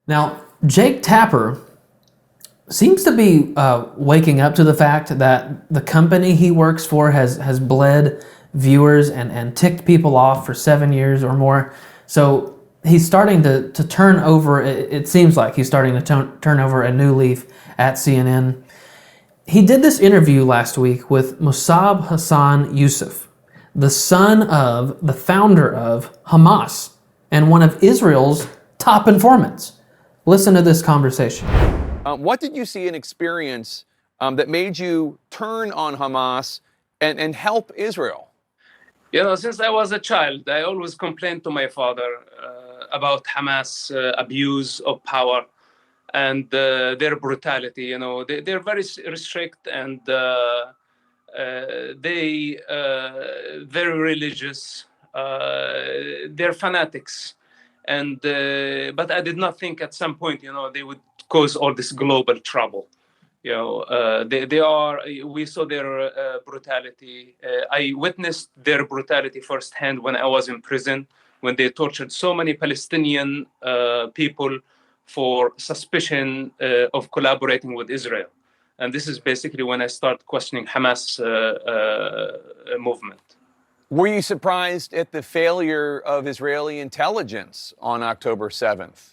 Now, Jake Tapper seems to be waking up to the fact that the company he works for has bled viewers and ticked people off for 7 years or more. So he's starting to turn over, it seems like he's starting to turn over a new leaf at CNN. He did this interview last week with Mosab Hassan Yousef, the son of the founder of Hamas and one of Israel's top informants. Listen to this conversation. What did you see and experience that made you turn on Hamas and help Israel? Since I was a child, I always complained to my father about Hamas abuse of power and their brutality. They're very strict and they very religious. They're fanatics, and but I did not think at some point, they would cause all this global trouble. They are. We saw their brutality. I witnessed their brutality firsthand when I was in prison, when they tortured so many Palestinian people for suspicion of collaborating with Israel. And this is basically when I start questioning Hamas movement. Were you surprised at the failure of Israeli intelligence on October 7th?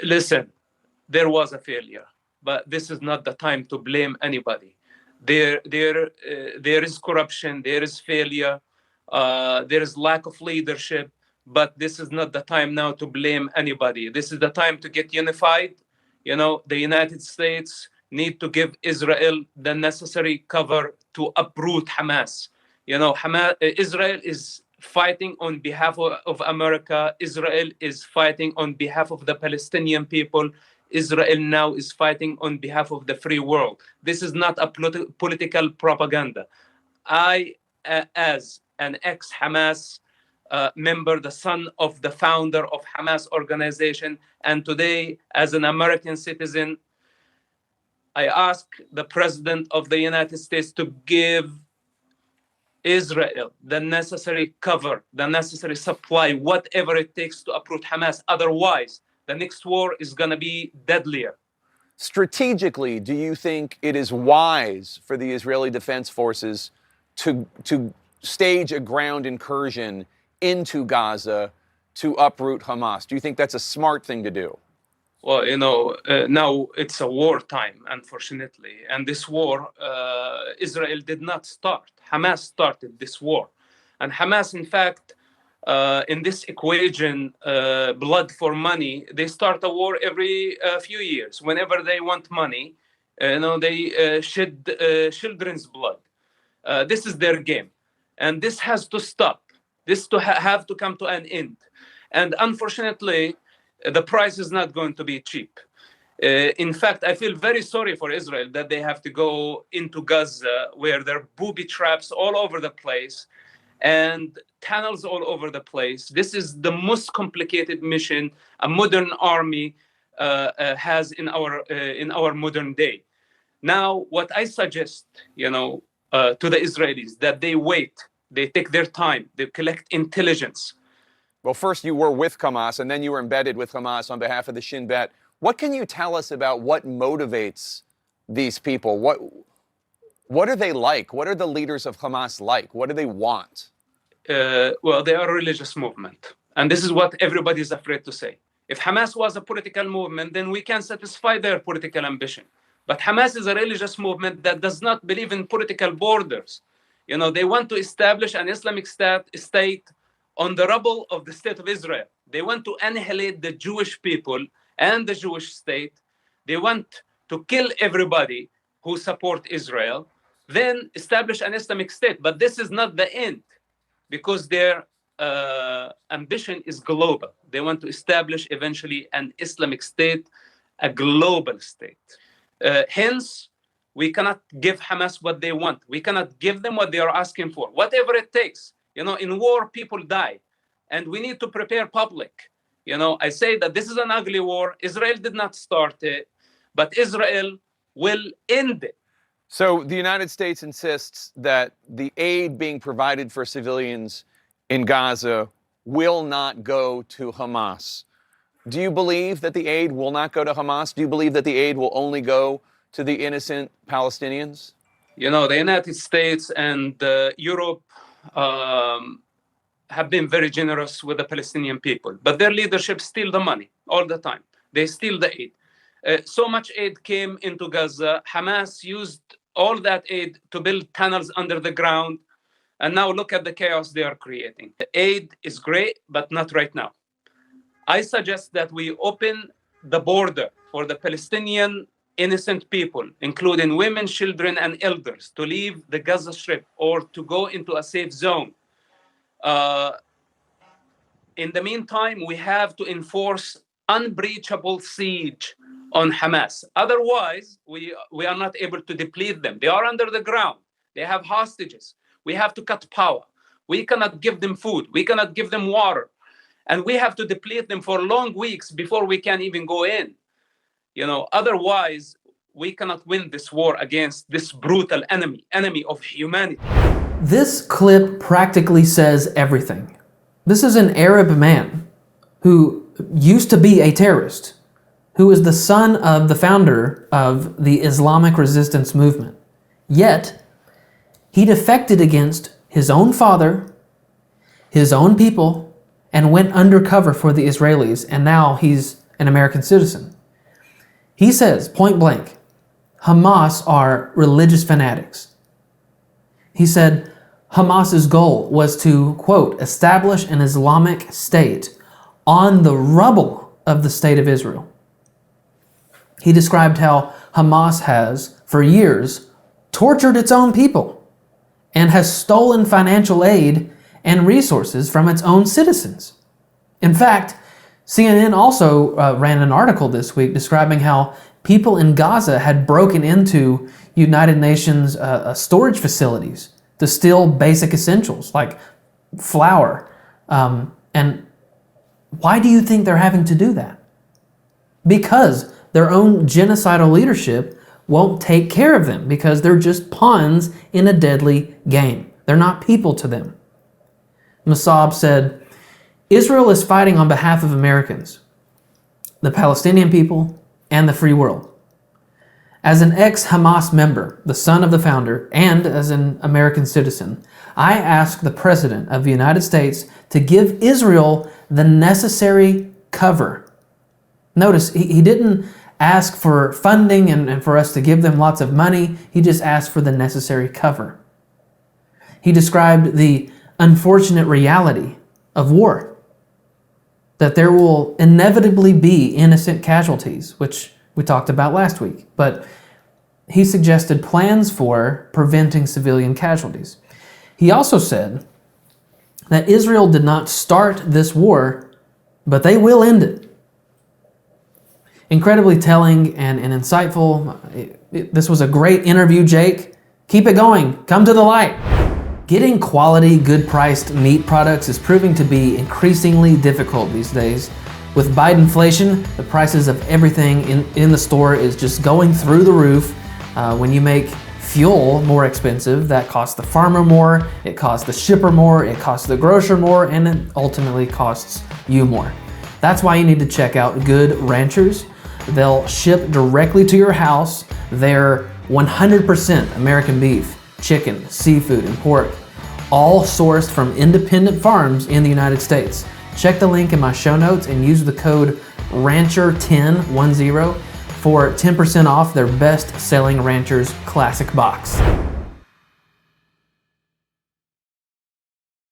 Listen, there was a failure, but this is not the time to blame anybody. There is corruption, there is failure, there is lack of leadership, but this is not the time now to blame anybody. This is the time to get unified. The United States need to give Israel the necessary cover to uproot Hamas. Israel is fighting on behalf of America. Israel is fighting on behalf of the Palestinian people. Israel now is fighting on behalf of the free world. This is not a political propaganda. I, as an ex-Hamas member, the son of the founder of Hamas organization, and today as an American citizen, I ask the President of the United States to give Israel the necessary cover, the necessary supply, whatever it takes to uproot Hamas. Otherwise, the next war is going to be deadlier. Strategically, do you think it is wise for the Israeli Defense Forces to stage a ground incursion into Gaza to uproot Hamas? Do you think that's a smart thing to do? Well, now it's a war time, unfortunately. And this war, Israel did not start. Hamas started this war. And Hamas, in fact, in this equation, blood for money, they start a war every few years. Whenever they want money, they shed children's blood. This is their game. And this has to stop. This have to come to an end. And unfortunately, the price is not going to be cheap. In fact, I feel very sorry for Israel that they have to go into Gaza, where there are booby traps all over the place and tunnels all over the place. This is the most complicated mission a modern army has in our modern day. Now, what I suggest, to the Israelis, that they wait, they take their time, they collect intelligence. Well, first you were with Hamas, and then you were embedded with Hamas on behalf of the Shin Bet. What can you tell us about what motivates these people? What are they like? What are the leaders of Hamas like? What do they want? Well, they are a religious movement. And this is what everybody is afraid to say. If Hamas was a political movement, then we can satisfy their political ambition. But Hamas is a religious movement that does not believe in political borders. They want to establish an Islamic state on the rubble of the state of Israel. They want to annihilate the Jewish people and the Jewish state. They want to kill everybody who support Israel, then establish an Islamic state. But this is not the end, because their ambition is global. They want to establish eventually an Islamic state, a global state. Hence, we cannot give Hamas what they want. We cannot give them what they are asking for, whatever it takes. In war, people die, and we need to prepare public. I say that this is an ugly war. Israel did not start it, but Israel will end it. So the United States insists that the aid being provided for civilians in Gaza will not go to Hamas. Do you believe that the aid will not go to Hamas? Do you believe that the aid will only go to the innocent Palestinians? You know, the United States and Europe have been very generous with the Palestinian people, but their leadership steal the money all the time. They steal the aid. So much aid came into Gaza. Hamas used all that aid to build tunnels under the ground. And now look at the chaos they are creating. The aid is great, but not right now. I suggest that we open the border for the Palestinian innocent people, including women, children, and elders, to leave the Gaza Strip or to go into a safe zone. In the meantime, we have to enforce unbreachable siege on Hamas. Otherwise, we are not able to deplete them. They are under the ground. They have hostages. We have to cut power. We cannot give them food. We cannot give them water. And we have to deplete them for long weeks before we can even go in. You know, otherwise, we cannot win this war against this brutal enemy of humanity. This clip practically says everything. This is an Arab man who used to be a terrorist, who is the son of the founder of the Islamic resistance movement. Yet, he defected against his own father, his own people, and went undercover for the Israelis, and now he's an American citizen. He says, point blank, Hamas are religious fanatics. He said Hamas's goal was to, quote, establish an Islamic state on the rubble of the state of Israel. He described how Hamas has, for years, tortured its own people and has stolen financial aid and resources from its own citizens. In fact, CNN also ran an article this week describing how people in Gaza had broken into United Nations storage facilities to steal basic essentials like flour. And why do you think they're having to do that? Because their own genocidal leadership won't take care of them, because they're just pawns in a deadly game. They're not people to them. Mosab said, Israel is fighting on behalf of Americans, the Palestinian people, and the free world. As an ex-Hamas member, the son of the founder, and as an American citizen, I ask the President of the United States to give Israel the necessary cover. Notice, he didn't ask for funding and for us to give them lots of money. He just asked for the necessary cover. He described the unfortunate reality of war, that there will inevitably be innocent casualties, which we talked about last week, but he suggested plans for preventing civilian casualties. He also said that Israel did not start this war, but they will end it. Incredibly telling and insightful. This was a great interview, Jake. Keep it going. Come to the light. Getting quality, good-priced meat products is proving to be increasingly difficult these days. With Bidenflation, the prices of everything in the store is just going through the roof. When you make fuel more expensive, that costs the farmer more, it costs the shipper more, it costs the grocer more, and it ultimately costs you more. That's why you need to check out Good Ranchers. They'll ship directly to your house. They're 100% American beef, chicken, seafood, and pork, all sourced from independent farms in the United States. Check the link in my show notes and use the code RANCHER1010 for 10% off their best-selling Ranchers Classic Box.